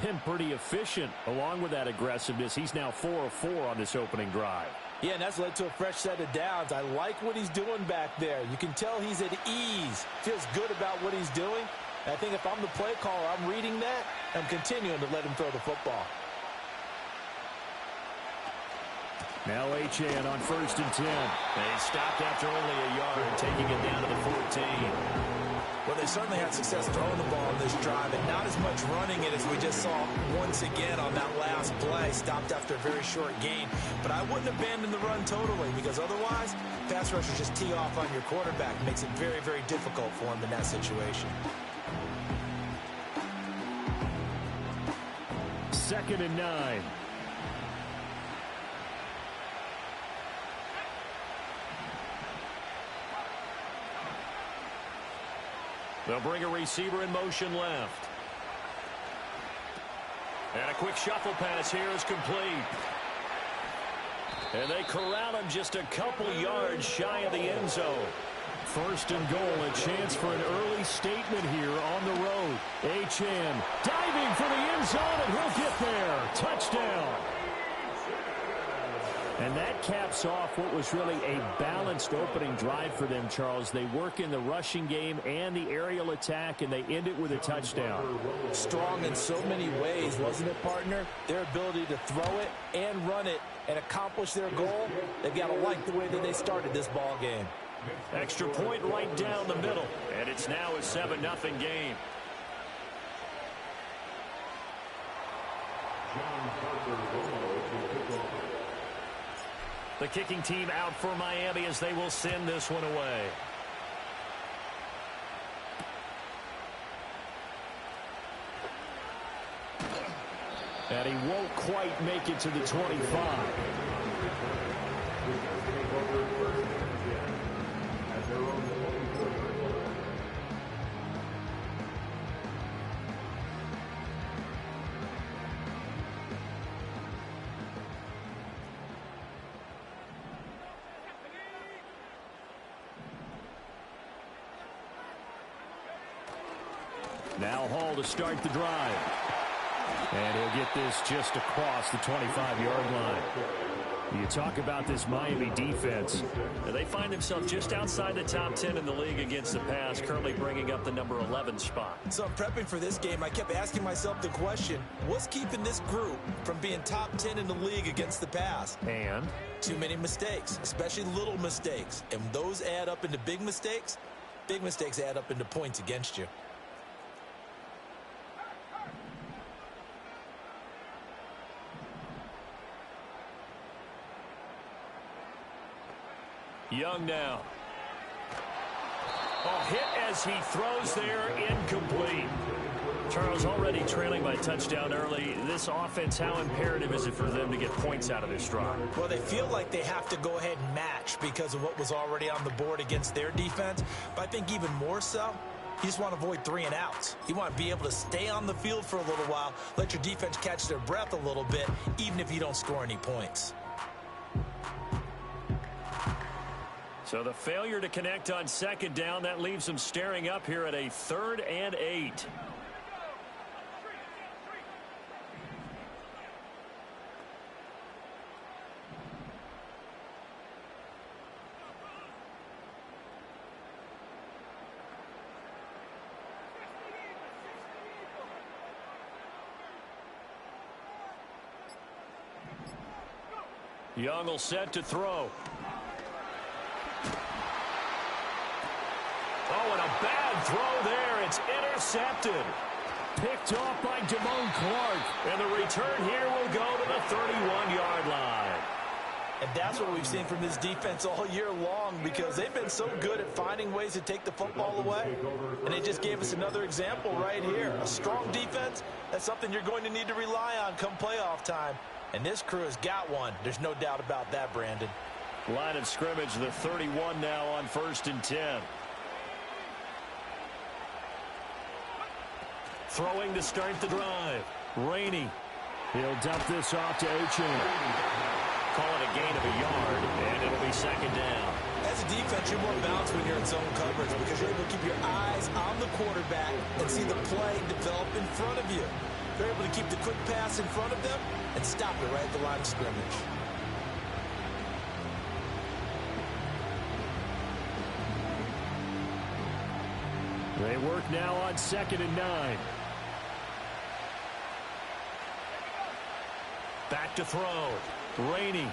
been pretty efficient along with that aggressiveness. He's now 4 of 4 on this opening drive. Yeah, and that's led to a fresh set of downs. I like what he's doing back there. You can tell he's at ease. Feels good about what he's doing. And I think if I'm the play caller, I'm reading that. I'm continuing to let him throw the football. Now Achane on 1st and 10. They stopped after only a yard, taking it down to the 14. Well, they certainly had success throwing the ball on this drive, and not as much running it as we just saw once again on that last play. Stopped after a very short gain. But I wouldn't abandon the run totally, because otherwise, pass rushers just tee off on your quarterback. It makes it very, very difficult for him in that situation. 2nd and 9. They'll bring a receiver in motion left. And a quick shuffle pass here is complete. And they corral him just a couple yards shy of the end zone. 1st and goal, a chance for an early statement here on the road. Achane diving for the end zone, and he'll get there. Touchdown. And that caps off what was really a balanced opening drive for them, Charles. They work in the rushing game and the aerial attack, and they end it with a touchdown. Strong in so many ways, wasn't it, partner? Their ability to throw it and run it and accomplish their goal, they've got to like the way that they started this ball game. Extra point right down the middle, and it's now a 7-0 game. The kicking team out for Miami as they will send this one away. And he won't quite make it to the 25. Now Hall to start the drive. And he'll get this just across the 25-yard line. You talk about this Miami defense. They find themselves just outside the top 10 in the league against the pass, currently bringing up the number 11 spot. So I'm prepping for this game. I kept asking myself the question, what's keeping this group from being top 10 in the league against the pass? And? Too many mistakes, especially little mistakes. And those add up into big mistakes. Big mistakes add up into points against you. Young now. Oh, hit as he throws there, incomplete. Charles already trailing by touchdown early. This offense, how imperative is it for them to get points out of this drive? Well, they feel like they have to go ahead and match because of what was already on the board against their defense. But I think even more so, you just want to avoid 3 and outs. You want to be able to stay on the field for a little while, let your defense catch their breath a little bit, even if you don't score any points. So the failure to connect on 2nd down, that leaves them staring up here at a 3rd and 8. Young will set to throw. Oh, and a bad throw there. It's intercepted. Picked off by Damone Clark. And the return here will go to the 31-yard line. And that's what we've seen from this defense all year long, because they've been so good at finding ways to take the football away. And they just gave us another example right here. A strong defense, that's something you're going to need to rely on come playoff time. And this crew has got one. There's no doubt about that, Brandon. Line of scrimmage, the 31 now on 1st and 10. Throwing to start the drive. Rainey. He'll dump this off to Achane. Call it a gain of a yard, and it'll be 2nd down. As a defense, you're more balanced when you're in zone coverage because you're able to keep your eyes on the quarterback and see the play develop in front of you. They're able to keep the quick pass in front of them and stop it right at the line of scrimmage. They work now on 2nd and 9. Back to throw. Rainey.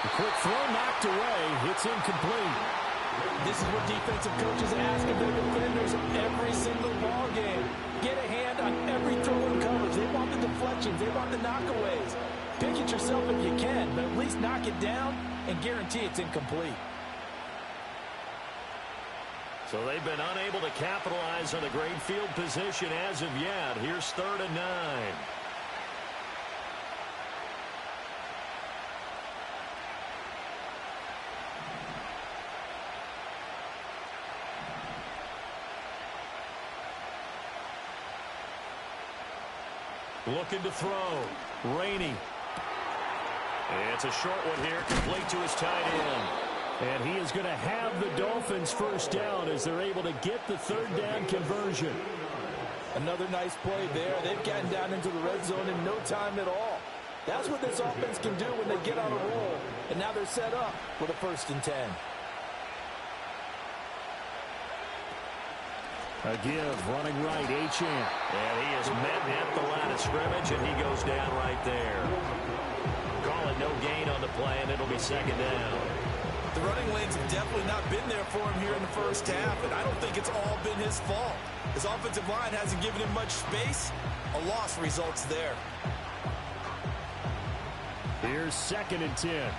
The quick throw knocked away. It's incomplete. This is what defensive coaches ask of their defenders every single ball game. Get a hand on every throw in coverage. They want the deflections. They want the knockaways. Pick it yourself if you can, but at least knock it down and guarantee it's incomplete. So they've been unable to capitalize on a great field position as of yet. Here's 3rd and 9. Looking to throw. Rainey. It's a short one here, complete to his tight end. And he is going to have the Dolphins first down as they're able to get the 3rd down conversion. Another nice play there. They've gotten down into the red zone in no time at all. That's what this offense can do when they get on a roll. And now they're set up with a 1st and 10. A give, running right, Achane. And he is met at the line of scrimmage, and he goes down right there. Call it no gain on the play, and it'll be 2nd down. The running lanes have definitely not been there for him here in the first half, and I don't think it's all been his fault. His offensive line hasn't given him much space. A loss results there. Here's 2nd and 10.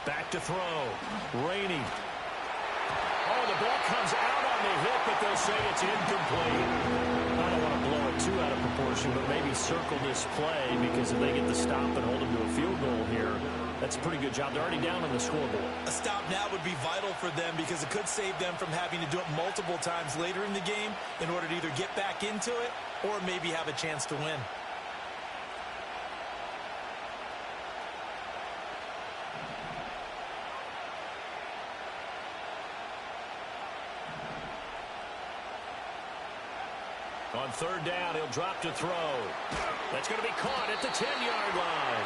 Back to throw. Rainey. Oh, the ball comes out on the hit, but they'll say it's incomplete. I don't want to blow it too out of proportion, but maybe circle this play, because if they get the stop and hold them to a field goal here, that's a pretty good job. They're already down on the scoreboard. A stop now would be vital for them because it could save them from having to do it multiple times later in the game in order to either get back into it or maybe have a chance to win. On 3rd down, he'll drop to throw. That's going to be caught at the 10-yard line.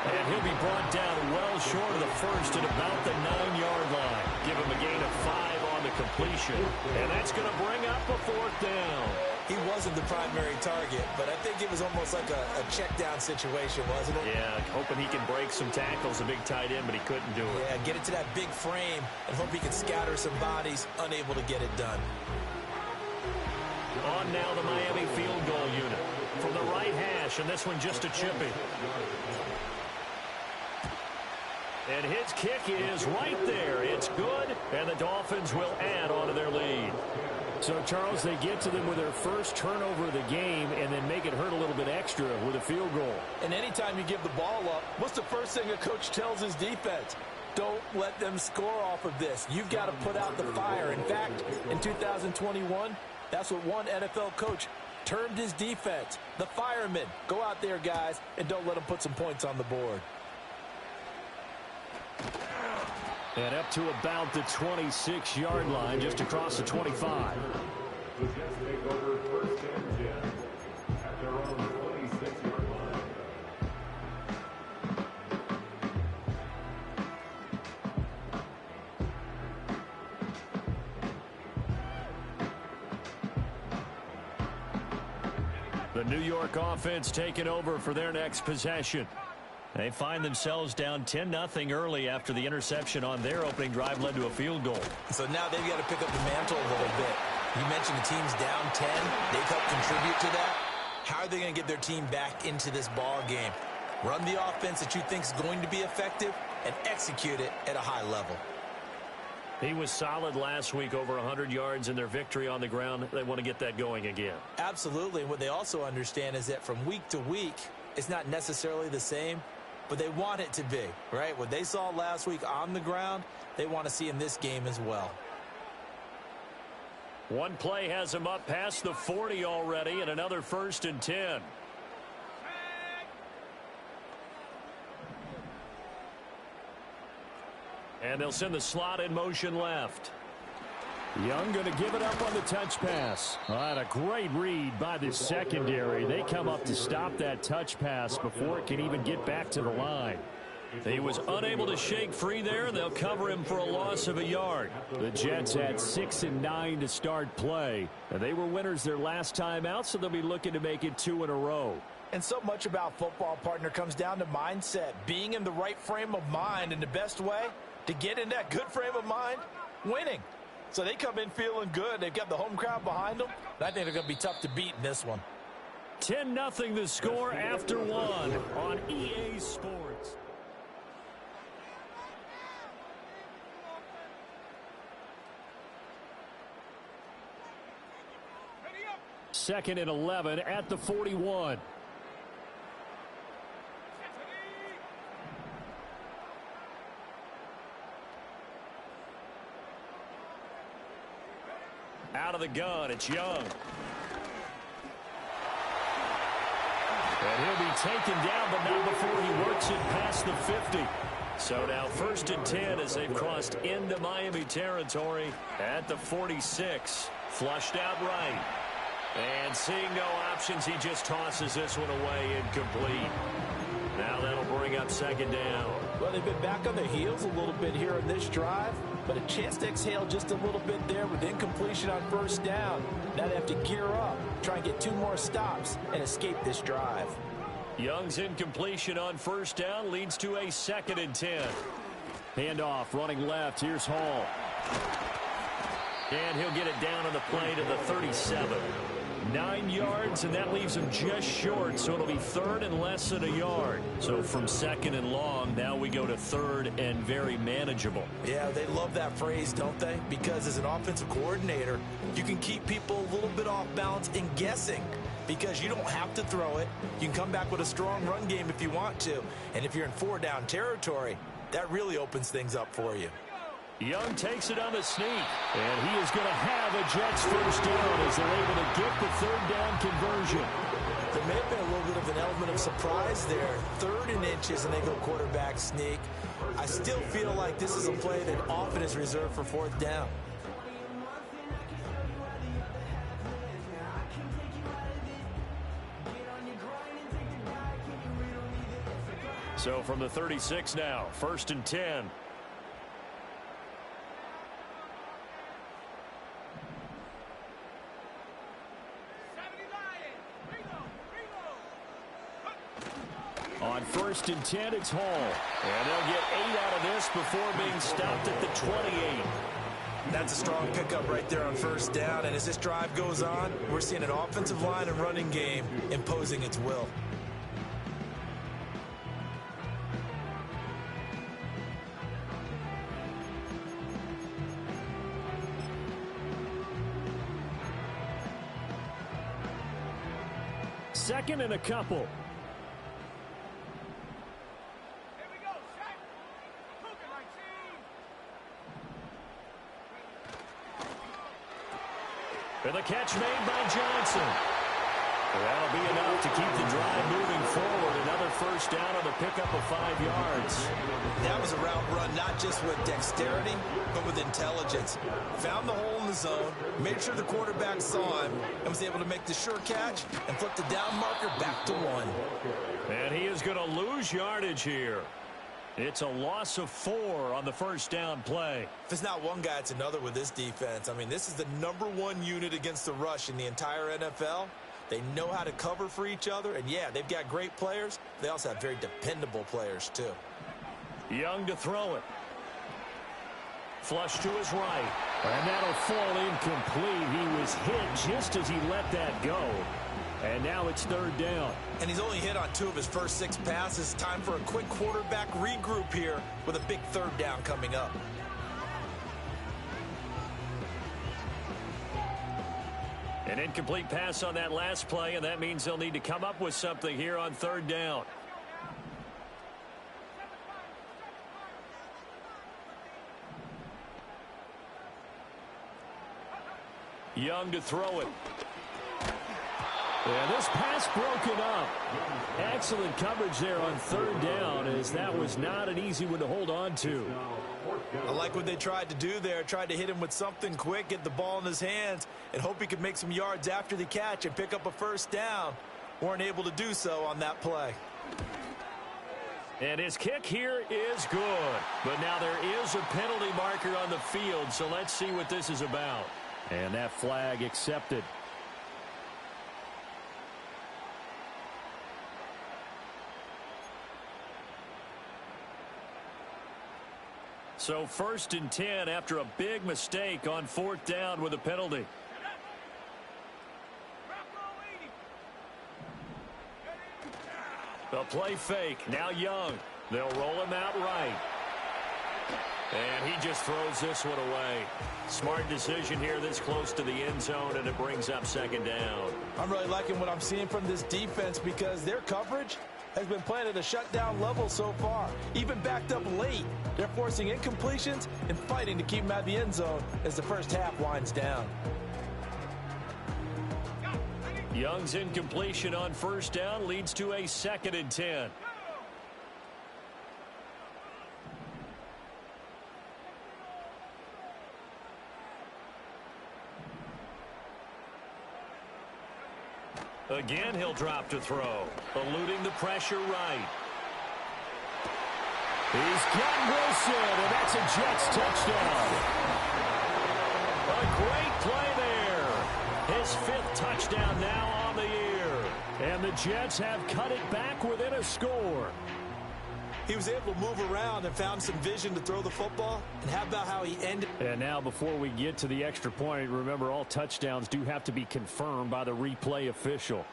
And he'll be brought down well short of the first at about the 9-yard line. Give him a gain of 5 on the completion. And that's going to bring up a 4th down. He wasn't the primary target, but I think it was almost like a check down situation, wasn't it? Yeah, hoping he can break some tackles, a big tight end, but he couldn't do it. Yeah, get it to that big frame and hope he can scatter some bodies, unable to get it done. On now the Miami field goal unit. From the right hash, and this one just a chippy. And his kick is right there. It's good, and the Dolphins will add on to their lead. So, Charles, they get to them with their first turnover of the game and then make it hurt a little bit extra with a field goal. And anytime you give the ball up, what's the first thing a coach tells his defense? Don't let them score off of this. You've got to put out the fire. In fact, in 2021, that's what one NFL coach termed his defense, the firemen. Go out there, guys, and don't let them put some points on the board. And up to about the 26-yard line, just across the 25. The New York offense taking over for their next possession. They find themselves down 10-0 early after the interception on their opening drive led to a field goal. So now they've got to pick up the mantle a little bit. You mentioned the team's down 10. They've helped contribute to that. How are they going to get their team back into this ball game? Run the offense that you think is going to be effective and execute it at a high level. He was solid last week, over 100 yards in their victory on the ground. They want to get that going again. Absolutely. And what they also understand is that from week to week, it's not necessarily the same, but they want it to be, right? What they saw last week on the ground, they want to see in this game as well. One play has him up past the 40 already, and another 1st and 10. And they'll send the slot in motion left. Young going to give it up on the touch pass. And a great read by the secondary. They come up to stop that touch pass before it can even get back to the line. He was unable to shake free there, and they'll cover him for a loss of a yard. The Jets had 6 and 9 to start play. And they were winners their last time out, so they'll be looking to make it 2 in a row. And so much about football, partner, comes down to mindset. Being in the right frame of mind, and the best way to get in that good frame of mind, winning. So they come in feeling good. They've got the home crowd behind them. I think they're going to be tough to beat in this one. 10-0 the score after one on EA Sports. Second and 11 at the 41. Out of the gun, it's Young. And he'll be taken down, but not before he works it past the 50. So now 1st and 10 as they've crossed into Miami territory at the 46. Flushed out right. And seeing no options, he just tosses this one away incomplete. Now that'll bring up 2nd down. Well, they've been back on their heels a little bit here in this drive, but a chance to exhale just a little bit there with incompletion on 1st down. Now they have to gear up, try and get 2 more stops, and escape this drive. Young's incompletion on 1st down leads to a 2nd and 10. Handoff, running left. Here's Hall. And he'll get it down on the play to the 37. 9 yards, and that leaves him just short, so it'll be 3rd and less than a yard. So from 2nd and long, now we go to 3rd and very manageable. Yeah, they love that phrase, don't they? Because as an offensive coordinator, you can keep people a little bit off balance and guessing because you don't have to throw it. You can come back with a strong run game if you want to. And if you're in 4-down territory, that really opens things up for you. Young takes it on the sneak, and he is going to have a Jets 1st down as they're able to get the 3rd down conversion. There may have been a little bit of an element of surprise there. 3rd and inches, and they go quarterback sneak. I still feel like this is a play that often is reserved for 4th down. So from the 36 now, 1st and 10. On 1st and 10, it's Hall. And they'll get 8 out of this before being stopped at the 28. That's a strong pickup right there on 1st down. And as this drive goes on, we're seeing an offensive line and running game imposing its will. Second and a couple. And the catch made by Johnson. That'll be enough to keep the drive moving forward. Another 1st down on the pickup of 5 yards. That was a route run, not just with dexterity, but with intelligence. Found the hole in the zone, made sure the quarterback saw him, and was able to make the sure catch and flip the down marker back to 1. And he is going to lose yardage here. It's a loss of 4 on the 1st down play. If it's not one guy, it's another with this defense. I mean, this is the #1 unit against the rush in the entire NFL. They know how to cover for each other, and yeah, they've got great players. They also have very dependable players, too. Young to throw it. Flush to his right. And that'll fall incomplete. He was hit just as he let that go. And now it's 3rd down. And he's only hit on 2 of his first 6 passes. Time for a quick quarterback regroup here with a big 3rd down coming up. An incomplete pass on that last play, and that means they'll need to come up with something here on 3rd down. Young to throw it. Yeah, this pass broken up. Excellent coverage there on third down, as that was not an easy one to hold on to. I like what they tried to do there. Tried to hit him with something quick, get the ball in his hands, and hope he could make some yards after the catch and pick up a first down. Weren't able to do so on that play. And his kick here is good. But now there is a penalty marker on the field, so let's see what this is about. And that flag accepted. So 1st and 10 after a big mistake on 4th down with a penalty. A play fake. Now Young. They'll roll him out right. And he just throws this one away. Smart decision here this close to the end zone, and it brings up 2nd down. I'm really liking what I'm seeing from this defense because their coverage has been playing at a shutdown level so far. Even backed up late, they're forcing incompletions and fighting to keep them out of the end zone as the first half winds down. Young's incompletion on 1st down leads to a 2nd and 10. Again, he'll drop to throw, eluding the pressure right. He's got Wilson, and that's a Jets touchdown. A great play there. His 5th touchdown now on the year. And the Jets have cut it back within a score. He was able to move around and found some vision to throw the football. And how about how he ended? And now before we get to the extra point, remember all touchdowns do have to be confirmed by the replay official.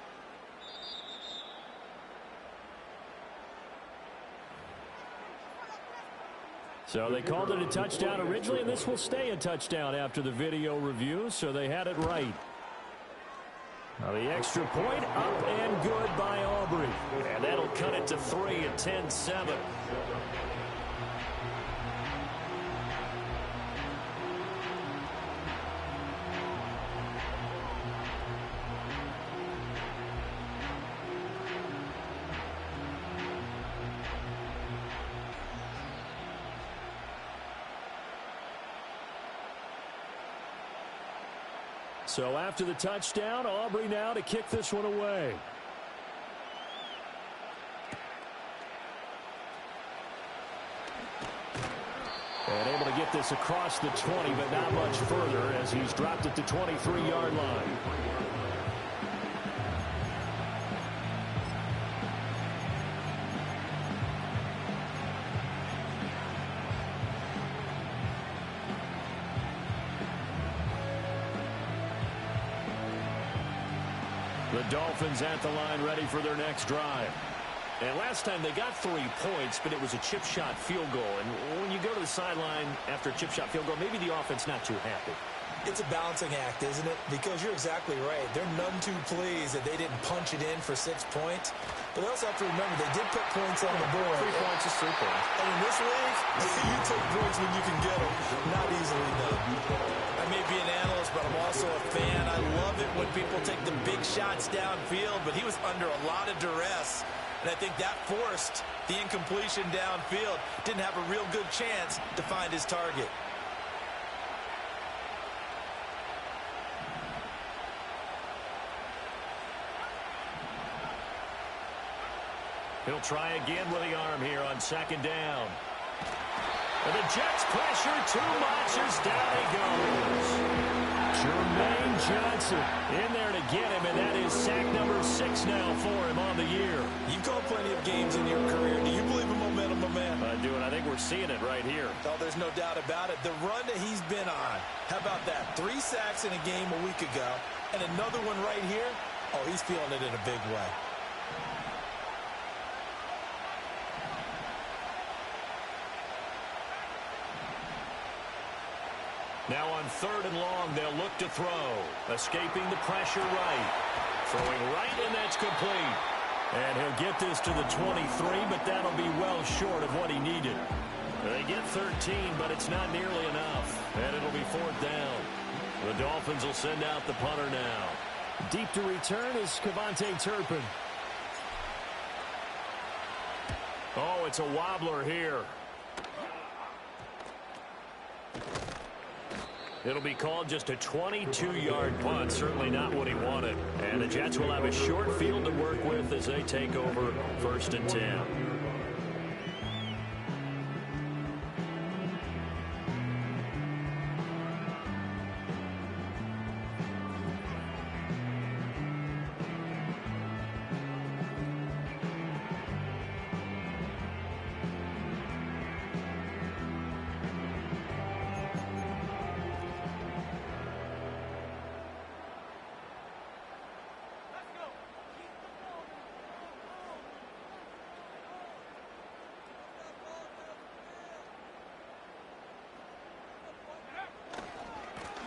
So they called it a touchdown originally, and this will stay a touchdown after the video review, so they had it right. Now the extra point up and good by Aubrey. And that'll cut it to 3 at 10-7. So after the touchdown, Aubrey now to kick this one away. And able to get this across the 20, but not much further as he's dropped it to 23-yard line. The Dolphins at the line ready for their next drive. And last time they got 3 points, but it was a chip shot field goal. And when you go to the sideline after a chip shot field goal, maybe the offense not too happy. It's a balancing act, isn't it? Because you're exactly right. They're none too pleased that they didn't punch it in for 6 points. But they also have to remember they did put points on the board. 3 points is 3 points. And in this league, you take points when you can get them. Not easily done. I may be an analyst, but I'm also a fan. I love it when people take the big shots downfield, but he was under a lot of duress. And I think that forced the incompletion downfield. Didn't have a real good chance to find his target. He'll try again with the arm here on 2nd down. And the Jets pressure too much as down he goes. Jermaine Johnson In there to get him, and that is sack number 6 now for him on the year. You've called plenty of games in your career. Do you believe in momentum, my man? I do, and I think we're seeing it right here. Oh, there's no doubt about it. The run that he's been on. How about that? 3 sacks in a game a week ago, and another one right here. Oh, he's feeling it in a big way. Now on 3rd and long, they'll look to throw. Escaping the pressure right. Throwing right, and that's complete. And he'll get this to the 23, but that'll be well short of what he needed. They get 13, but it's not nearly enough. And it'll be 4th down. The Dolphins will send out the punter now. Deep to return is Cavante Turpin. Oh, it's a wobbler here. It'll be called just a 22-yard punt. Certainly not what he wanted. And the Jets will have a short field to work with as they take over 1st and 10.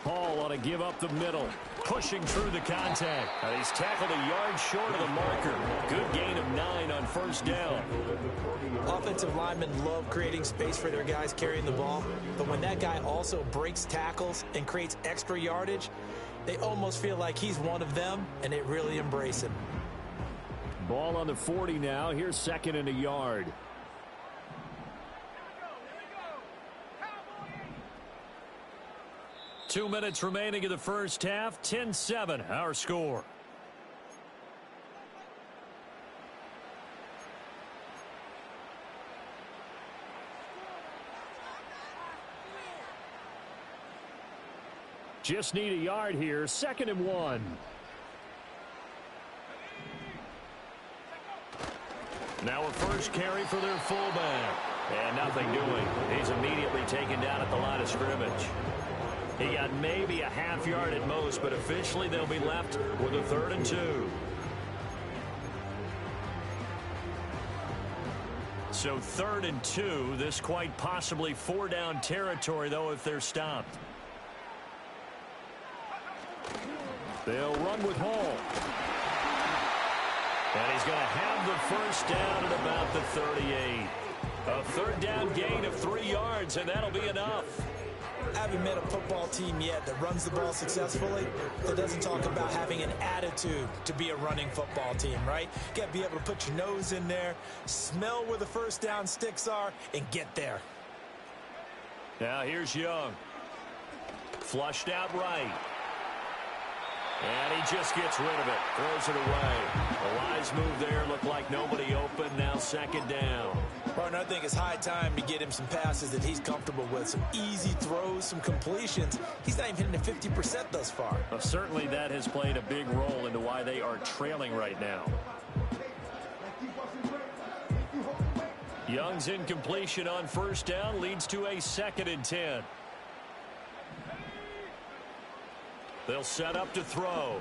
Hall ought to give up the middle. Pushing through the contact. He's tackled a yard short of the marker. Good gain of 9 on 1st down. Offensive linemen love creating space for their guys carrying the ball. But when that guy also breaks tackles and creates extra yardage, they almost feel like he's one of them, and they really embrace him. Ball on the 40 now. Here's 2nd and a yard. Two minutes remaining in the first half. 10-7, our score. Just need a yard here. 2nd and 1. Now a first carry for their fullback. And nothing doing. He's immediately taken down at the line of scrimmage. He got maybe a half yard at most, but officially they'll be left with a 3rd and 2. So 3rd and 2. This quite possibly 4-down territory, though, if they're stopped. They'll run with Hall. And he's going to have the first down at about the 38. A 3rd down gain of 3 yards, and that'll be enough. I haven't met a football team yet that runs the ball successfully that doesn't talk about having an attitude to be a running football team, right? You got to be able to put your nose in there, smell where the first down sticks are, and get there. Now here's Young. Flushed out right. And he just gets rid of it. Throws it away. A wise move there. Looked like nobody open. Now 2nd down. Partner, I think it's high time to get him some passes that he's comfortable with. Some easy throws, some completions. He's not even hitting the 50% thus far. Well, certainly that has played a big role into why they are trailing right now. Young's incompletion on 1st down leads to a 2nd and 10. They'll set up to throw.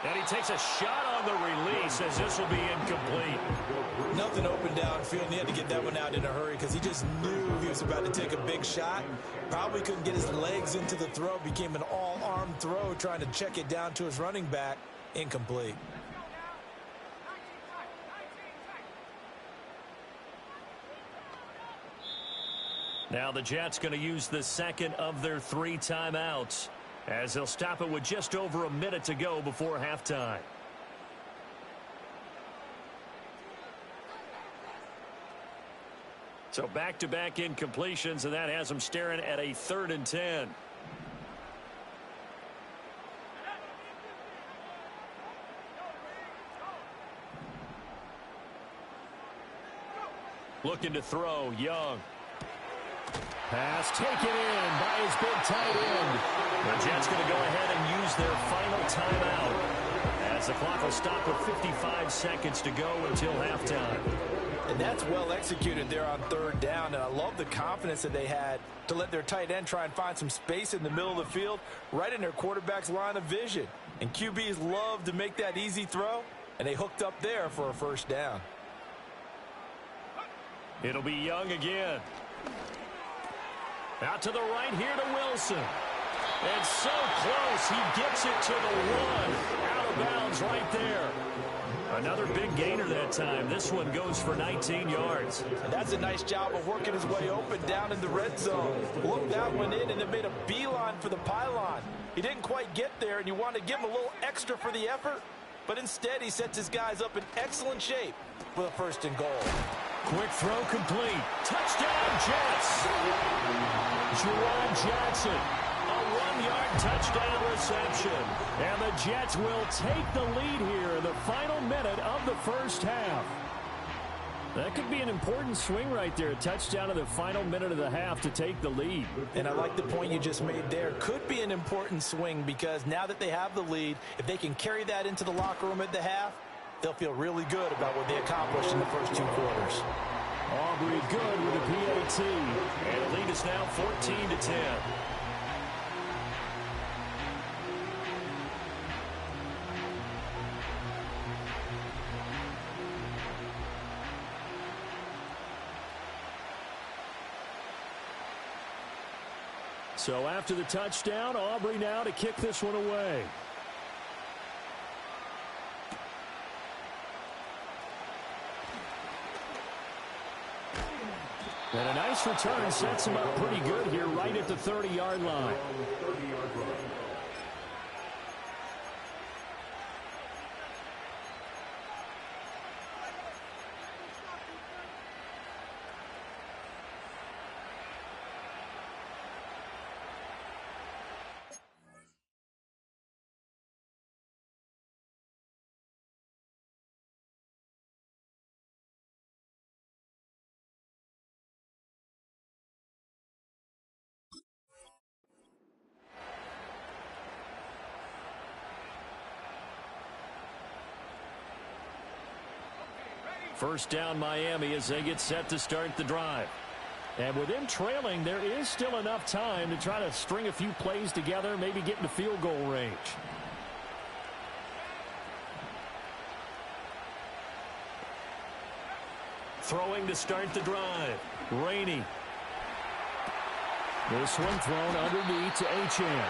And he takes a shot on the release as this will be incomplete. Nothing open downfield, and he had to get that one out in a hurry because he just knew he was about to take a big shot. Probably couldn't get his legs into the throw. Became an all-arm throw trying to check it down to his running back. Incomplete. Now the Jets going to use the 2nd of their 3 timeouts, as they'll stop it with just over a minute to go before halftime. So back-to-back incompletions, and that has them staring at a 3rd and 10. Looking to throw, Young. Pass taken in by his big tight end. The Jets going to go ahead and use their final timeout, as the clock will stop with 55 seconds to go until halftime. And that's well executed there on 3rd down, and I love the confidence that they had to let their tight end try and find some space in the middle of the field, right in their quarterback's line of vision. And QBs love to make that easy throw, and they hooked up there for a 1st down. It'll be Young again. Out to the right here to Wilson. And so close, he gets it to the 1. Out of bounds right there. Another big gainer that time. This one goes for 19 yards. And that's a nice job of working his way open down in the red zone. Looked that one in and it made a beeline for the pylon. He didn't quite get there, and you want to give him a little extra for the effort. But instead, he sets his guys up in excellent shape with a 1st and goal. Quick throw complete. Touchdown, Jets. Juwan Jackson, a 1-yard touchdown reception. And the Jets will take the lead here in the final minute of the first half. That could be an important swing right there. A touchdown in the final minute of the half to take the lead. And I like the point you just made there. Could be an important swing because now that they have the lead, if they can carry that into the locker room at the half, they'll feel really good about what they accomplished in the first 2 quarters. Aubrey good with a PAT. And the lead is now 14-10. So after the touchdown, Aubrey now to kick this one away. And a nice return sets him up pretty good here right at the 30-yard line. First down Miami as they get set to start the drive. And with them trailing, there is still enough time to try to string a few plays together, maybe get into field goal range. Throwing to start the drive. Rainey. This one thrown underneath to Achane.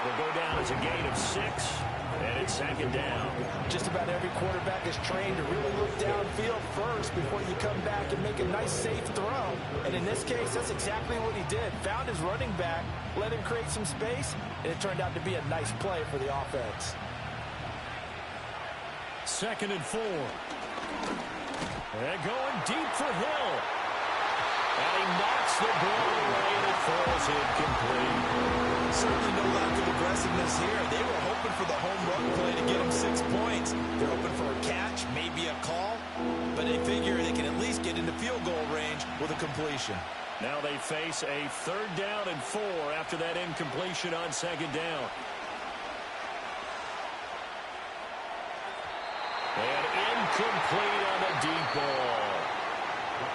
Will go down as a gain of 6. And it's 2nd down. Just about every quarterback is trained to really look downfield first before you come back and make a nice, safe throw. And in this case, that's exactly what he did. Found his running back, let him create some space, and it turned out to be a nice play for the offense. 2nd and 4. And going deep for Hill. And he knocks the ball away, and it falls incomplete. Certainly no lack of aggressiveness here. They were hoping for the home run play to get them 6 points. They're hoping for a catch, maybe a call, but they figure they can at least get into field goal range with a completion. Now they face a 3rd down and 4 after that incompletion on 2nd down. And incomplete on the deep ball.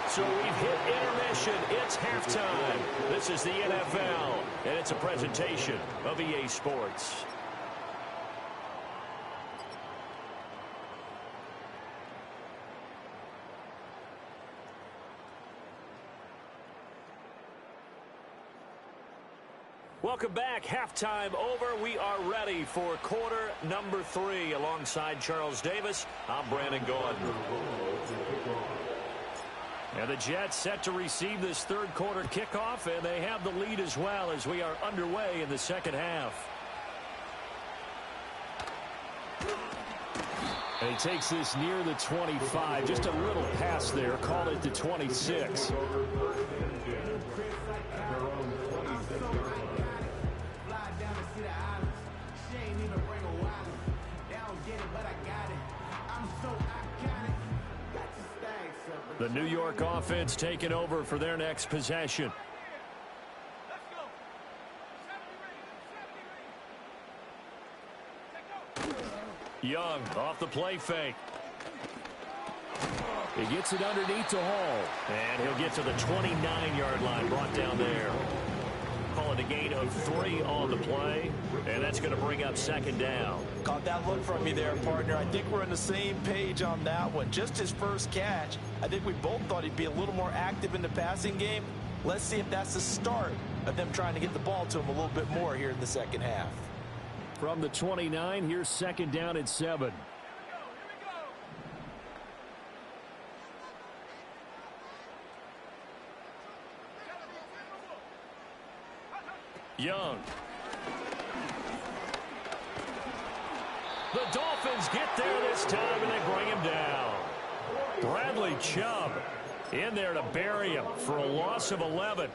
So we've hit intermission. It's halftime. This is the NFL, and it's a presentation of EA Sports. Welcome back. Halftime over. We are ready for quarter number 3. Alongside Charles Davis, I'm Brandon Gordon. And the Jets set to receive this 3rd quarter kickoff, and they have the lead as well as we are underway in the 2nd half. And he takes this near the 25, just a little pass there, call it the 26. The New York offense taking over for their next possession. Young off the play fake. He gets it underneath to Hall. And he'll get to the 29-yard line, brought down there. Call it a gain of 3 on the play. And that's going to bring up 2nd down. Caught that look from you there, partner. I think we're on the same page on that one. Just his first catch. I think we both thought he'd be a little more active in the passing game. Let's see if that's the start of them trying to get the ball to him a little bit more here in the 2nd half. From the 29, here's 2nd down and 7. Young. The Dolphins get there this time, and they bring him down. Bradley Chubb in there to bury him for a loss of 11.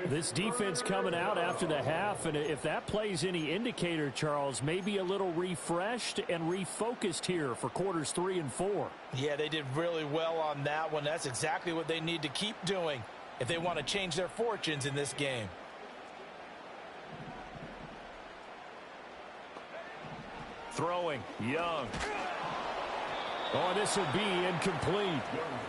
This defense coming out after the half, and if that plays any indicator, Charles, maybe a little refreshed and refocused here for quarters 3 and 4. Yeah, they did really well on that one. That's exactly what they need to keep doing if they want to change their fortunes in this game. Throwing, Young. Oh, this will be incomplete.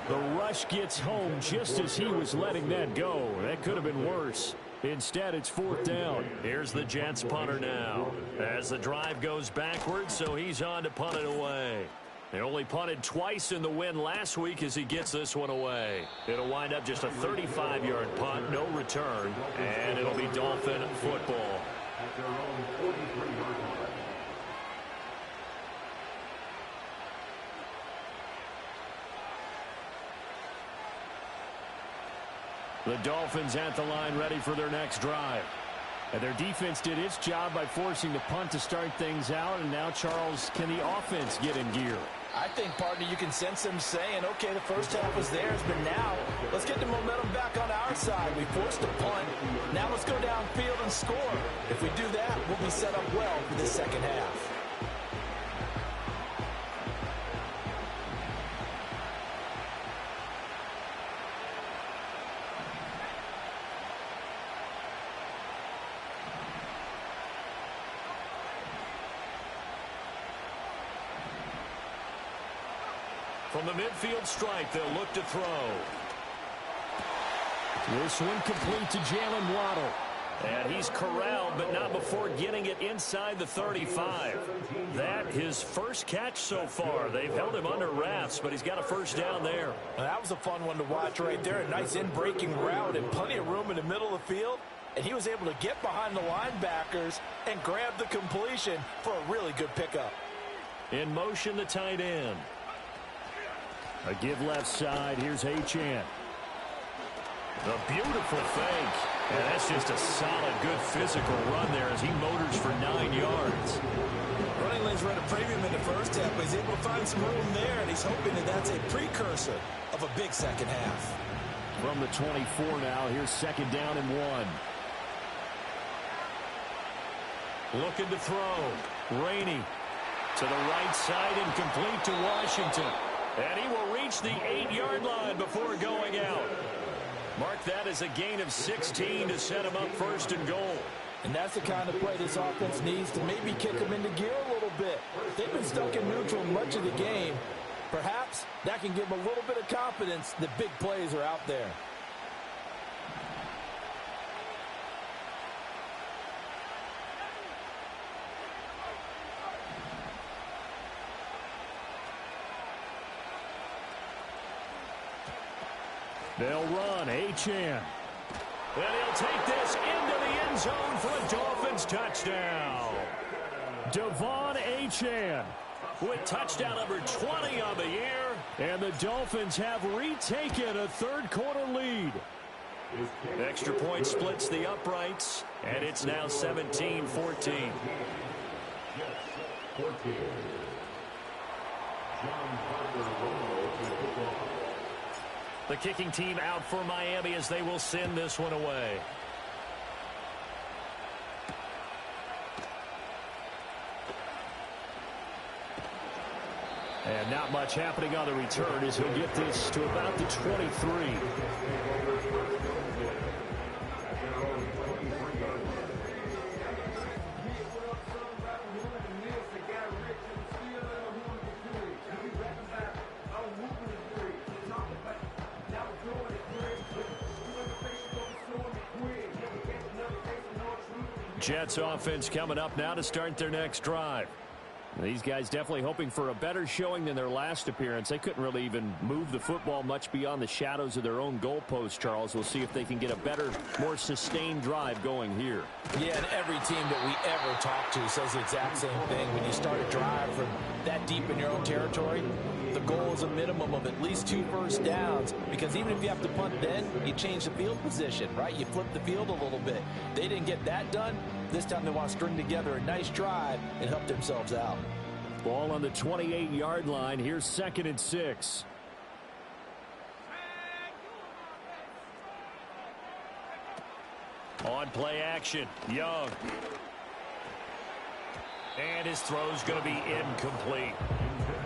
The rush gets home just as he was letting that go. That could have been worse. Instead, it's 4th down. Here's the Jets punter now as the drive goes backwards, so he's on to punt it away. They only punted twice in the win last week as he gets this one away. It'll wind up just a 35-yard punt, no return, and it'll be Dolphin football. The Dolphins at the line ready for their next drive. And their defense did its job by forcing the punt to start things out. And now, Charles, can the offense get in gear? I think, partner, you can sense them saying, okay, the first half was theirs, but now let's get the momentum back on our side. We forced a punt. Now let's go downfield and score. If we do that, we'll be set up well for the second half. From the midfield strike, they'll look to throw. This one complete to Jalen Waddle. And he's corralled, but not before getting it inside the 35. That his first catch so far. They've held him under wraps, but he's got a first down there. Now, that was a fun one to watch right there. A nice in-breaking route and plenty of room in the middle of the field. And he was able to get behind the linebackers and grab the completion for a really good pickup. In motion, the tight end. A give left side. Here's Achane. A beautiful fake. And that's just a solid, good physical run there as he motors for 9 yards. Running lanes were at a premium in the first half, but he's able to find some room there, and he's hoping that that's a precursor of a big second half. From the 24 now, here's 2nd down and 1. Looking to throw. Rainey to the right side and complete to Washington. And he will reach the 8-yard line before going out. Mark that as a gain of 16 to set him up 1st and goal. And that's the kind of play this offense needs to maybe kick them into gear a little bit. They've been stuck in neutral much of the game. Perhaps that can give them a little bit of confidence that big plays are out there. They'll run. Achane. And he'll take this into the end zone for a Dolphins touchdown. Devon Achane With touchdown number 20 on the year. And the Dolphins have retaken a third-quarter lead. Extra point splits the uprights, and it's now 17-14. The kicking team out for Miami as they will send this one away. And not much happening on the return as he'll get this to about the 23. Jets offense coming up now to start their next drive. These guys definitely hoping for a better showing than their last appearance. They couldn't really even move the football much beyond the shadows of their own goalpost, Charles. We'll see if they can get a better, more sustained drive going here. Yeah, and every team that we ever talk to says the exact same thing. When you start a drive from that deep in your own territory, the goal is a minimum of at least 2 first downs, because even if you have to punt then, you change the field position, right? You flip the field a little bit. They didn't get that done. This time they want to string together a nice drive and help themselves out. Ball on the 28-yard line. Here's 2nd and 6. On play action, Young. And his throw's going to be incomplete.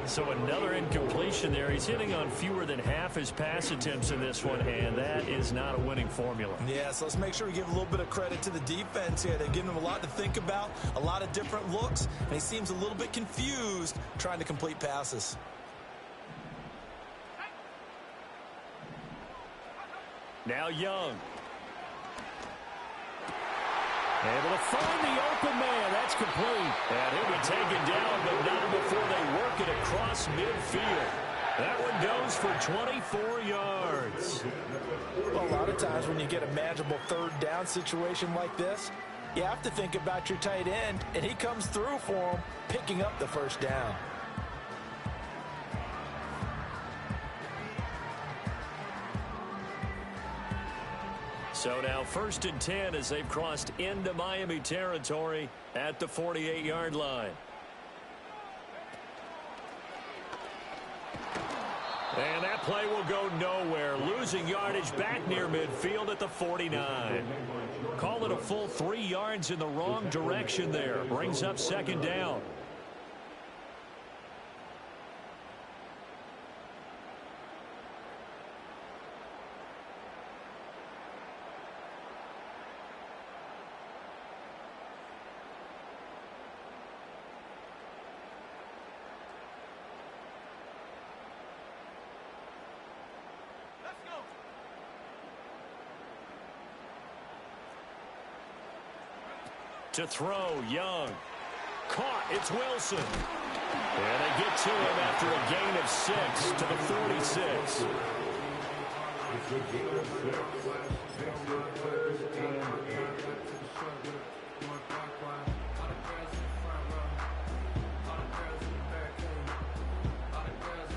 So another incompletion there. He's hitting on fewer than half his pass attempts in this one, and that is not a winning formula. Yeah, so let's make sure we give a little bit of credit to the defense here. They've given him a lot to think about, a lot of different looks, and he seems a little bit confused trying to complete passes. Now Young. Able to find the open man. That's complete. And he'll be taken down, but not before they work it across midfield. That one goes for 24 yards. Well, a lot of times when you get a manageable 3rd down situation like this, you have to think about your tight end, and he comes through for him, picking up the 1st down. So now 1st and 10 as they've crossed into Miami territory at the 48-yard line. And that play will go nowhere. Losing yardage back near midfield at the 49. Call it a full 3 yards in the wrong direction there. Brings up 2nd down. To throw, Young. Caught, it's Wilson. And they get to him after a gain of 6 to the 46.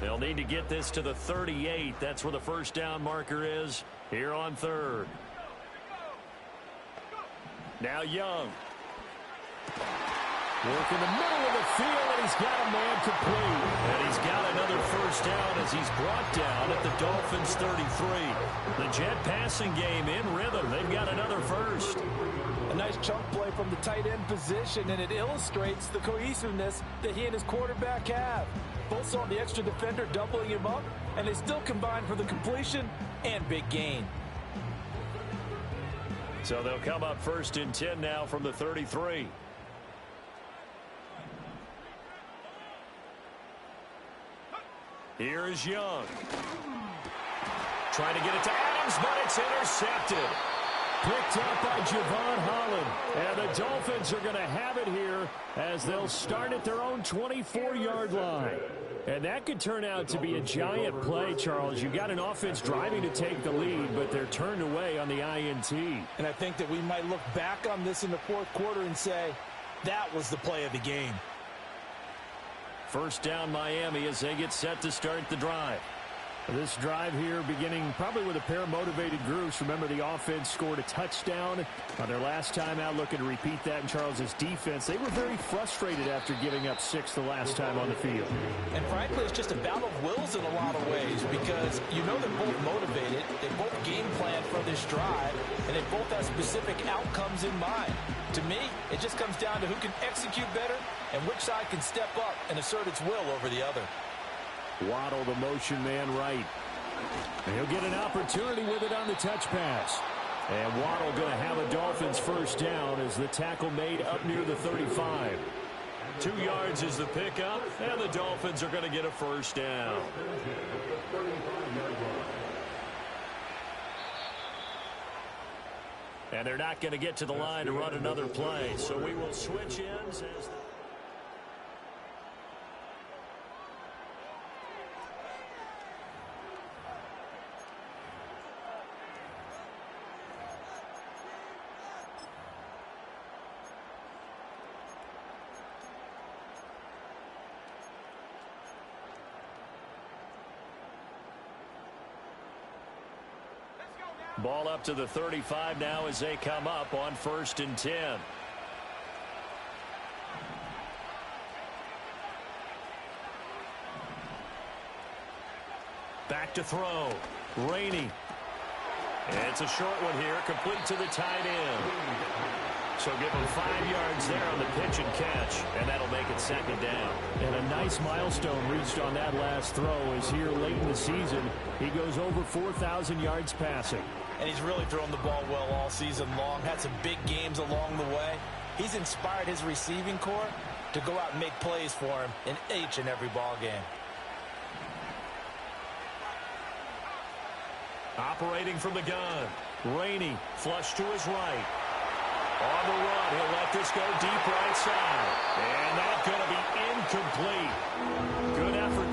They'll need to get this to the 38. That's where the 1st down marker is here on 3rd. Now Young. Work in the middle of the field, and he's got a man complete. And he's got another 1st down as he's brought down at the Dolphins' 33. The jet passing game in rhythm. They've got another 1st. A nice chunk play from the tight end position, and it illustrates the cohesiveness that he and his quarterback have. Both saw the extra defender doubling him up, and they still combined for the completion and big gain. So they'll come up 1st and 10 now from the 33. Here's Young. Trying to get it to Adams, but it's intercepted. Picked up by Javon Holland. And the Dolphins are going to have it here as they'll start at their own 24-yard line. And that could turn out to be a giant play, Charles. You've got an offense driving to take the lead, but they're turned away on the INT. And I think that we might look back on this in the 4th quarter and say, that was the play of the game. 1st down Miami as they get set to start the drive. This drive here beginning probably with a pair of motivated groups. Remember, the offense scored a touchdown on their last time out, looking to repeat that in Charles's defense. They were very frustrated after giving up 6 the last time on the field. And frankly, it's just a battle of wills in a lot of ways, because you know they're both motivated, they both game plan for this drive, and they both have specific outcomes in mind. To me, it just comes down to who can execute better and which side can step up and assert its will over the other. Waddle, the motion man right. And he'll get an opportunity with it on the touch pass. And Waddle going to have a Dolphins 1st down as the tackle made up near the 35. 2 yards is the pickup, and the Dolphins are going to get a 1st down. And they're not going to get to the line to run another play, so we will switch ends as Ball up to the 35 now as they come up on 1st and 10. Back to throw. Rainey. It's a short one here, complete to the tight end. So give him 5 yards there on the pitch and catch, and that'll make it 2nd down. And a nice milestone reached on that last throw as here late in the season, he goes over 4,000 yards passing. And he's really thrown the ball well all season long. Had some big games along the way. He's inspired his receiving corps to go out and make plays for him in each and every ball game. Operating from the gun. Rainey flush to his right. On the run, he'll let this go deep right side. And that's going to be incomplete. Good effort.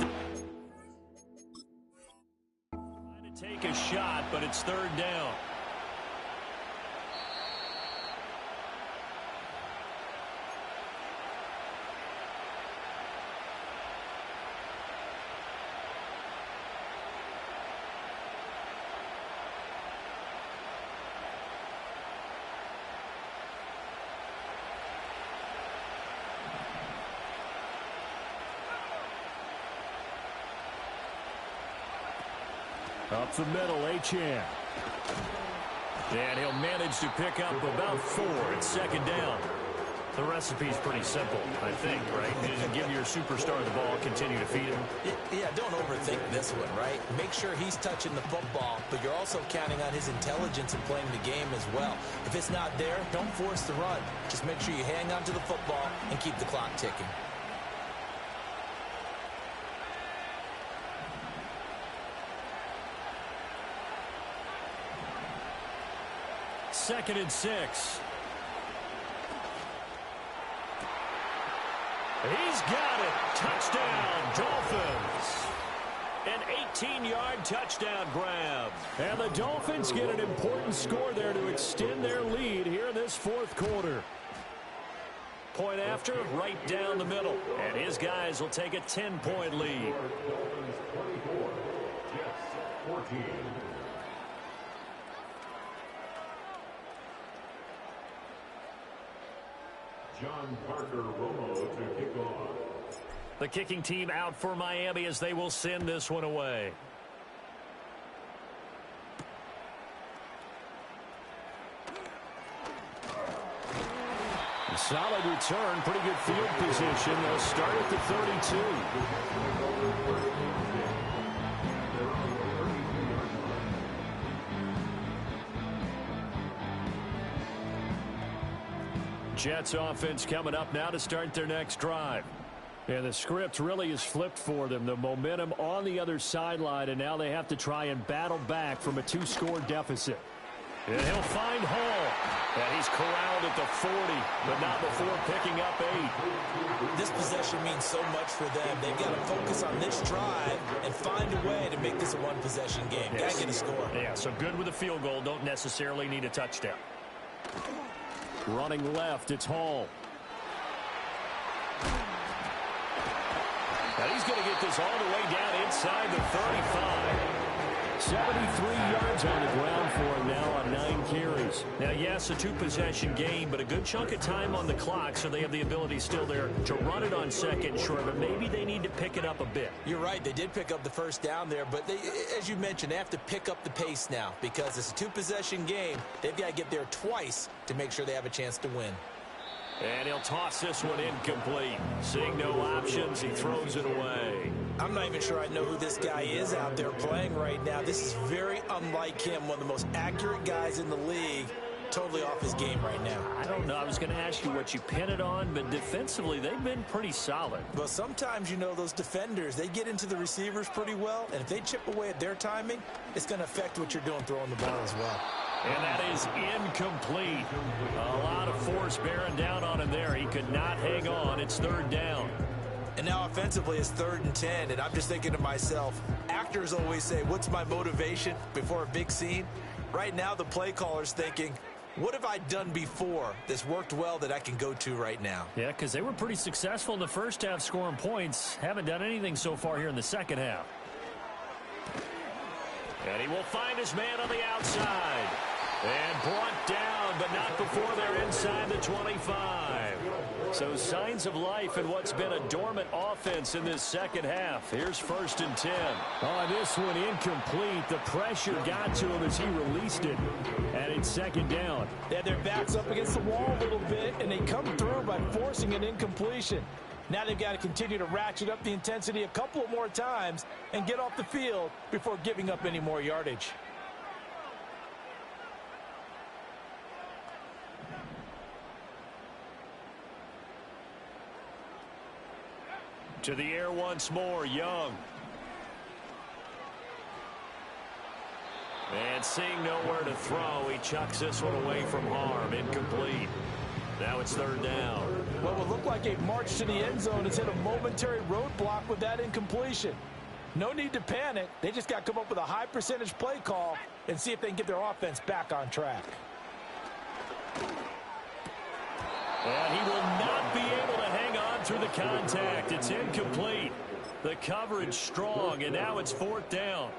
Trying to take a shot, but it's 3rd down. Up the middle, Achane. And he'll manage to pick up about 4 at 2nd down. The recipe's pretty simple, I think, right? Just give your superstar the ball, continue to feed him. Yeah, don't overthink this one, right? Make sure he's touching the football, but you're also counting on his intelligence in playing the game as well. If it's not there, don't force the run. Just make sure you hang on to the football and keep the clock ticking. Second and 6. He's got it. Touchdown, Dolphins. An 18-yard touchdown grab. And the Dolphins get an important score there to extend their lead here in this 4th quarter. Point after, right down the middle. And his guys will take a 10-point lead. John Parker Romo to kick off. The kicking team out for Miami as they will send this one away. A solid return, pretty good field position. They'll start at the 32. Jets offense coming up now to start their next drive. And the script really is flipped for them. The momentum on the other sideline, and now they have to try and battle back from a 2-score deficit. And he'll find Hall. And he's corralled at the 40, but not before picking up 8. This possession means so much for them. They've got to focus on this drive and find a way to make this a one-possession game. Yes. Got to get a score. Yeah, so good with a field goal. Don't necessarily need a touchdown. Running left, it's Hall. And he's going to get this all the way down inside the 35. 73 yards on the ground for him now on 9 carries. Now, yes, a 2-possession game, but a good chunk of time on the clock, so they have the ability still there to run it on 2nd short, but maybe they need to pick it up a bit. You're right. They did pick up the 1st down there, but they, as you mentioned, they have to pick up the pace now because it's a 2-possession game. They've got to get there twice to make sure they have a chance to win. And he'll toss this one incomplete. Seeing no options, he throws it away. I'm not even sure I know who this guy is out there playing right now. This is very unlike him, one of the most accurate guys in the league. Totally off his game right now. I don't know. I was going to ask you what you pin it on, but defensively, they've been pretty solid. Well, sometimes, you know, those defenders, they get into the receivers pretty well, and if they chip away at their timing, it's going to affect what you're doing throwing the ball as well. And that is incomplete. A lot of force bearing down on him there. He could not hang on. It's 3rd down. And now offensively it's 3rd and 10, and I'm just thinking to myself, actors always say, what's my motivation before a big scene? Right now the play caller's thinking, what have I done before that's worked well that I can go to right now? Yeah, because they were pretty successful in the first half scoring points. Haven't done anything so far here in the second half. And he will find his man on the outside. And brought down, but not before they're inside the 25. So signs of life in what's been a dormant offense in this second half. Here's 1st and 10. Oh, this one incomplete. The pressure got to him as he released it. And it's 2nd down. Yeah, their back's up against the wall a little bit, and they come through by forcing an incompletion. Now they've got to continue to ratchet up the intensity a couple more times and get off the field before giving up any more yardage. To the air once more, Young. And seeing nowhere to throw, he chucks this one away from harm. Incomplete. Now it's 3rd down. What would look like a march to the end zone has hit a momentary roadblock with that incompletion. No need to panic. They just got to come up with a high percentage play call and see if they can get their offense back on track. And he will not be able to hang on through the contact. It's incomplete. The coverage strong, and now it's 4th down.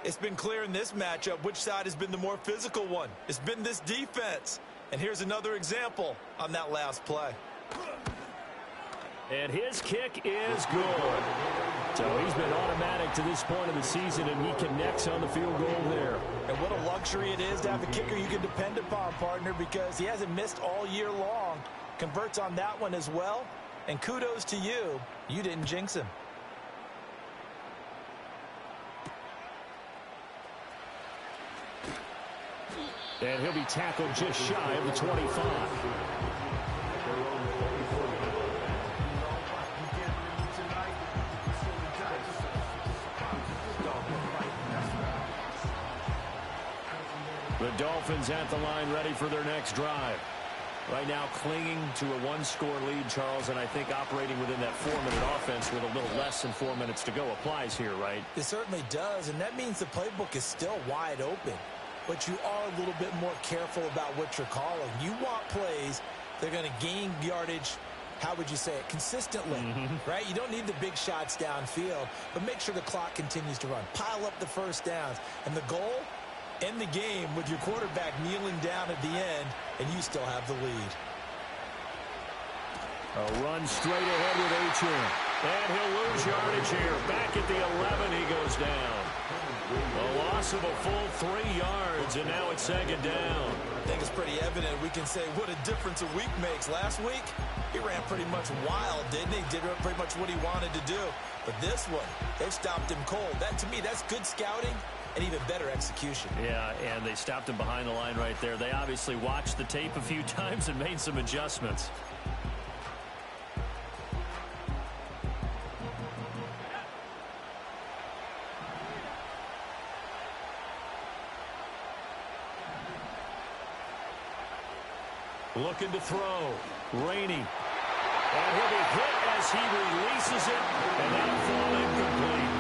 It's been clear in this matchup which side has been the more physical one. It's been this defense. And here's another example on that last play. And his kick is good. So he's been automatic to this point of the season, and he connects on the field goal there. And what a luxury it is to have a kicker you can depend upon, partner, because he hasn't missed all year long. Converts on that one as well. And kudos to you. You didn't jinx him. And he'll be tackled just shy of the 25. The Dolphins at the line, ready for their next drive. Right now clinging to a 1-score lead, Charles, and I think operating within that 4-minute offense with a little less than 4 minutes to go applies here, right? It certainly does, and that means the playbook is still wide open. But you are a little bit more careful about what you're calling. You want plays that are going to gain yardage, how would you say it, consistently, right? You don't need the big shots downfield, but make sure the clock continues to run. Pile up the first downs. And the goal, end the game with your quarterback kneeling down at the end, and you still have the lead. A run straight ahead with Achane. And he'll lose yardage here. Back at the 11, he goes down. A loss of a full 3 yards, and now it's 2nd down. I think it's pretty evident. We can say what a difference a week makes. Last week, he ran pretty much wild, didn't he? Did pretty much what he wanted to do. But this one, they've stopped him cold. That, to me, that's good scouting and even better execution. Yeah, and they stopped him behind the line right there. They obviously watched the tape a few times and made some adjustments. Looking to throw. Rainey. And he'll be hit as he releases it. And that'll fall incomplete.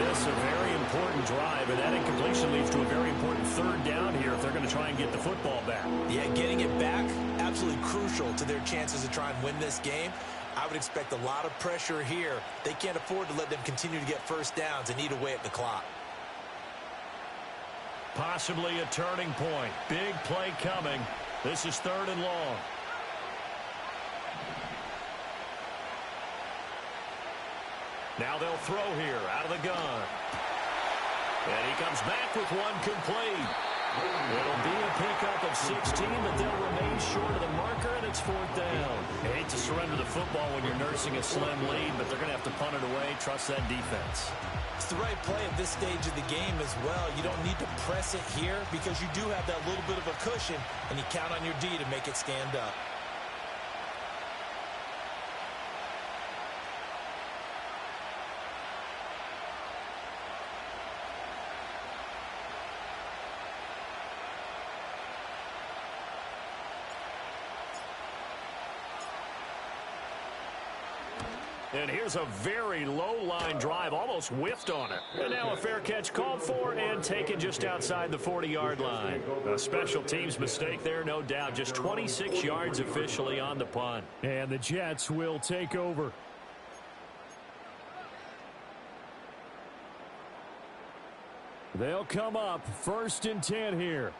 This a very important drive, and that incompletion leads to a very important 3rd down here if they're going to try and get the football back. Yeah, getting it back, absolutely crucial to their chances to try and win this game. I would expect a lot of pressure here. They can't afford to let them continue to get first downs and eat away at the clock. Possibly a turning point. Big play coming. This is 3rd and long. Now they'll throw here out of the gun. And he comes back with one complete. It'll be a pickup of 16, but they'll remain short of the marker, and it's 4th down. You hate to surrender the football when you're nursing a slim lead, but they're going to have to punt it away. Trust that defense. It's the right play at this stage of the game as well. You don't need to press it here because you do have that little bit of a cushion, and you count on your D to make it stand up. And here's a very low-line drive, almost whiffed on it. And now a fair catch called for and taken just outside the 40-yard line. A special teams mistake there, no doubt. Just 26 yards officially on the punt. And the Jets will take over. They'll come up 1st and 10 here.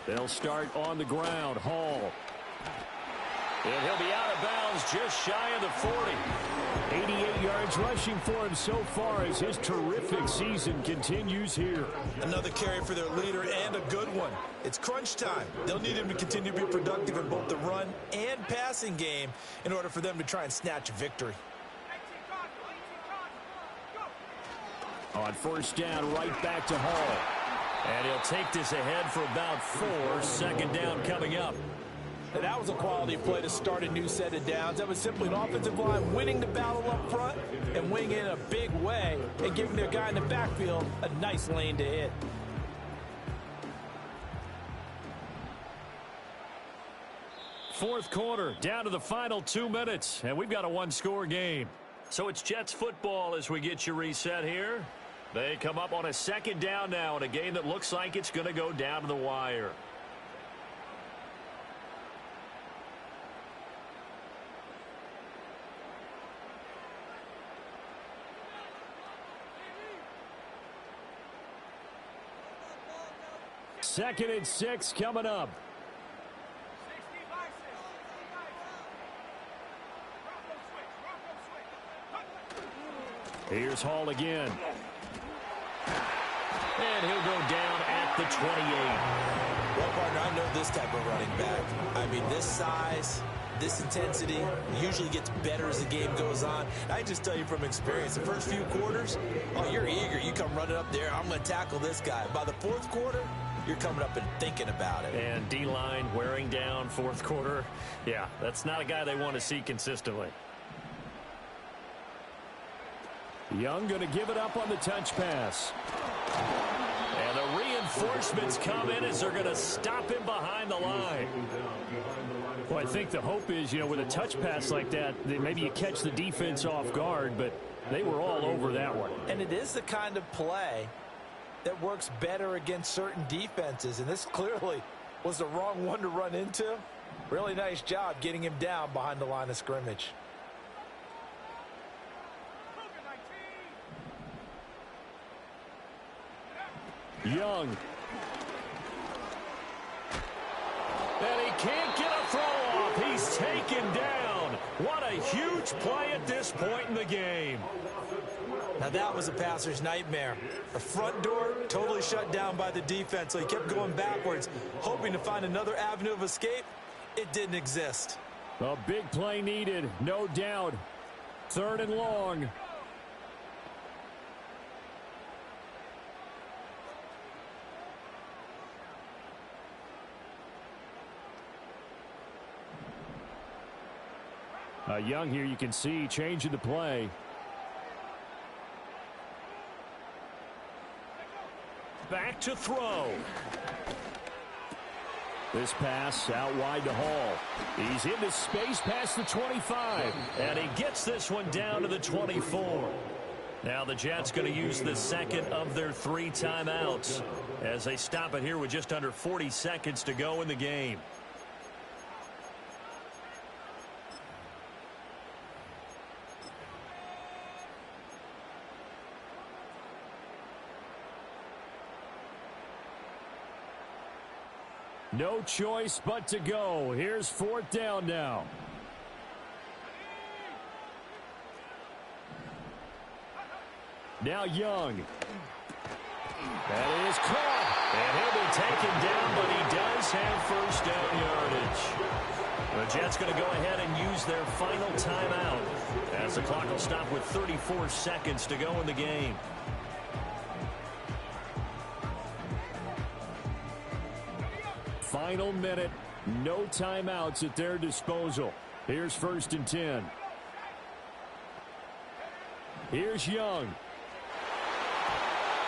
They'll start on the ground. Hall. And he'll be out of bounds just shy of the 40. 88 yards rushing for him so far as his terrific season continues here. Another carry for their leader and a good one. It's crunch time. They'll need him to continue to be productive in both the run and passing game in order for them to try and snatch a victory. On 1st down, right back to Hall. And he'll take this ahead for about 4. 2nd down coming up. And that was a quality play to start a new set of downs. That was simply an offensive line winning the battle up front and winning in a big way and giving their guy in the backfield a nice lane to hit. Fourth quarter, down to the final 2 minutes, and we've got a one-score game. So it's Jets football as we get you reset here. They come up on a 2nd down now in a game that looks like it's going to go down to the wire. Second and 6 coming up. Here's Hall again. And he'll go down at the 28. Well, partner, I know this type of running back. I mean, this size, this intensity usually gets better as the game goes on. I just tell you from experience, the first few quarters, oh, you're eager. You come running up there, I'm going to tackle this guy. By the 4th quarter, you're coming up and thinking about it. And D-line wearing down 4th quarter. Yeah, that's not a guy they want to see consistently. Young going to give it up on the touch pass. And the reinforcements come in as they're going to stop him behind the line. Well, I think the hope is, with a touch pass like that maybe you catch the defense off guard, but they were all over that one. And it is the kind of play that works better against certain defenses, and this clearly was the wrong one to run into. Really nice job getting him down behind the line of scrimmage. Young. And he can't get a throw off. He's taken down. What a huge play at this point in the game. Now that was a passer's nightmare. The front door totally shut down by the defense, so he kept going backwards, hoping to find another avenue of escape. It didn't exist. A big play needed, no doubt. 3rd and long. Young here, you can see, changing the play. Back to throw. This pass out wide to Hall. He's into space past the 25. And he gets this one down to the 24. Now the Jets going to use the second of their 3 timeouts as they stop it here with just under 40 seconds to go in the game. No choice but to go. Here's 4th down now. Now Young. That is caught. And he'll be taken down, but he does have 1st down yardage. The Jets going to go ahead and use their final timeout as the clock will stop with 34 seconds to go in the game. Final minute, no timeouts at their disposal. Here's 1st and 10. Here's Young.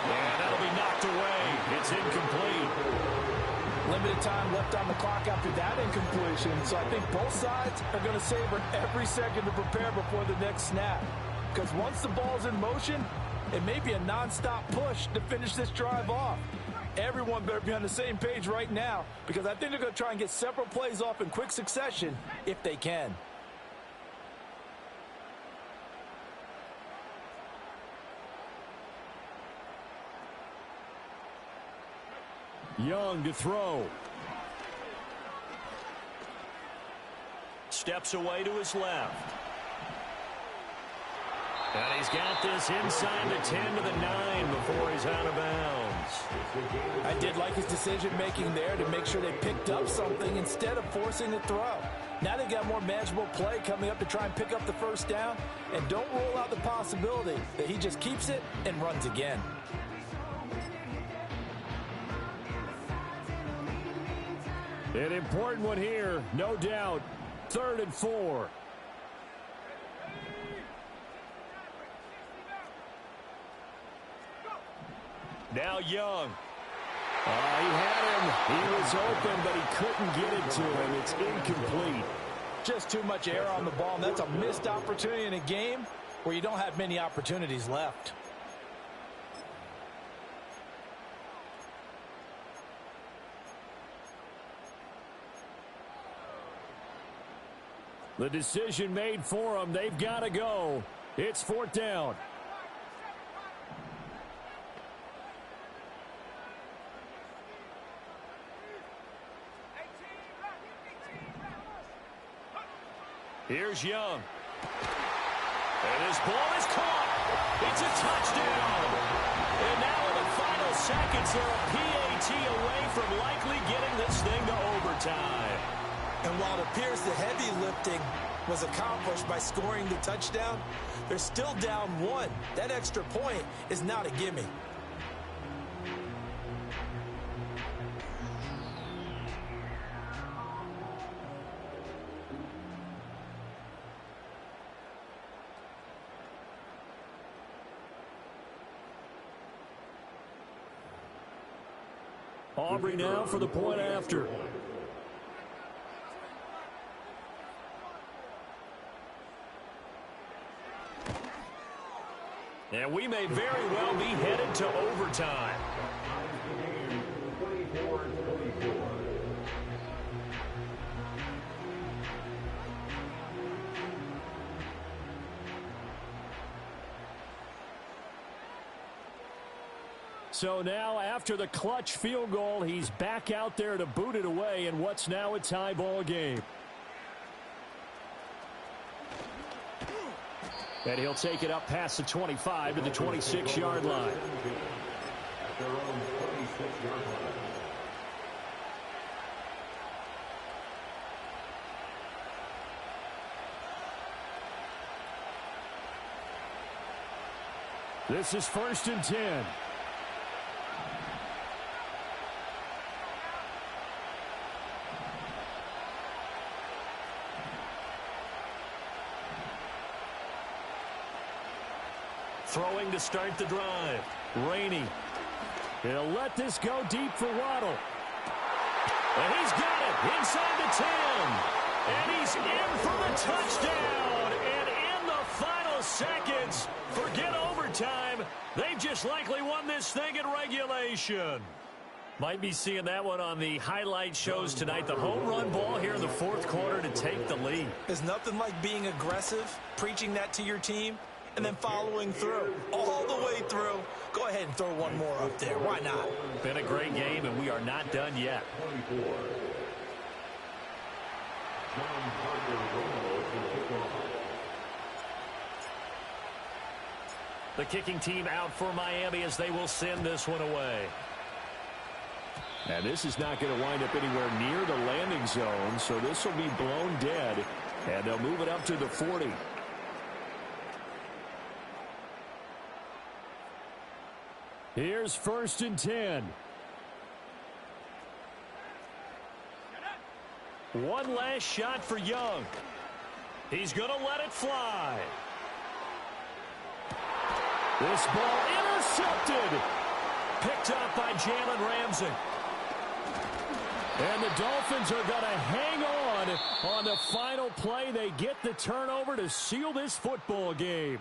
And that'll be knocked away. It's incomplete. Limited time left on the clock after that incompletion, so I think both sides are going to savor every second to prepare before the next snap. Because once the ball's in motion, It may be a nonstop push to finish this drive off. Everyone better be on the same page right now because I think they're going to try and get several plays off in quick succession if they can. Young to throw. Steps away to his left. And he's got this inside the 10 to the 9 before he's out of bounds. I did like his decision-making there to make sure they picked up something instead of forcing the throw. Now they got more manageable play coming up to try and pick up the first down. And don't rule out the possibility that he just keeps it and runs again. An important one here, no doubt. 3rd and 4. Now Young. He had him. He was open, but he couldn't get it to him. It's incomplete. Just too much air on the ball, and that's a missed opportunity in a game where you don't have many opportunities left. The decision made for them. They've got to go. It's 4th down. Here's Young. And his ball is caught. It's a touchdown. And now in the final seconds, they're a PAT away from likely getting this thing to overtime. And while it appears the heavy lifting was accomplished by scoring the touchdown, they're still down 1. That extra point is not a gimme. Aubrey now for the point after. And we may very well be headed to overtime. So now after the clutch field goal, he's back out there to boot it away in what's now a tie ball game. And he'll take it up past the 25 to the 26-yard line. This is 1st and 10. Throwing to start the drive. Rainey. He'll let this go deep for Waddle. And he's got it inside the 10. And he's in for the touchdown. And in the final seconds, forget overtime. They've just likely won this thing in regulation. Might be seeing that one on the highlight shows tonight. The home run ball here in the 4th quarter to take the lead. There's nothing like being aggressive, preaching that to your team, and then following through, all the way through. Go ahead and throw one more up there. Why not? Been a great game, and we are not done yet. The kicking team out for Miami as they will send this one away. And this is not going to wind up anywhere near the landing zone, so this will be blown dead, and they'll move it up to the 40. Here's 1st and 10. One last shot for Young. He's going to let it fly. This ball intercepted. Picked up by Jalen Ramsey. And the Dolphins are going to hang on the final play. They get the turnover to seal this football game.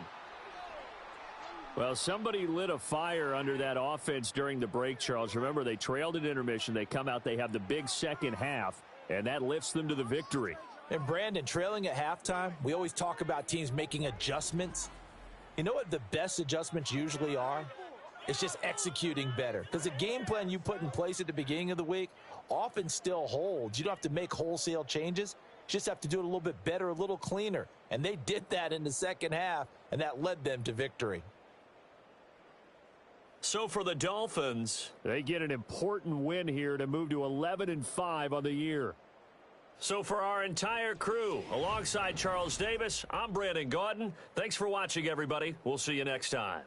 Well, somebody lit a fire under that offense during the break, Charles. Remember, they trailed at intermission. They come out, they have the big second half, and that lifts them to the victory. And Brandon, trailing at halftime, we always talk about teams making adjustments. You know what the best adjustments usually are? It's just executing better. Because the game plan you put in place at the beginning of the week often still holds. You don't have to make wholesale changes. You just have to do it a little bit better, a little cleaner. And they did that in the second half, and that led them to victory. So for the Dolphins, they get an important win here to move to 11-5 on the year. So for our entire crew, alongside Charles Davis, I'm Brandon Gaudin. Thanks for watching, everybody. We'll see you next time.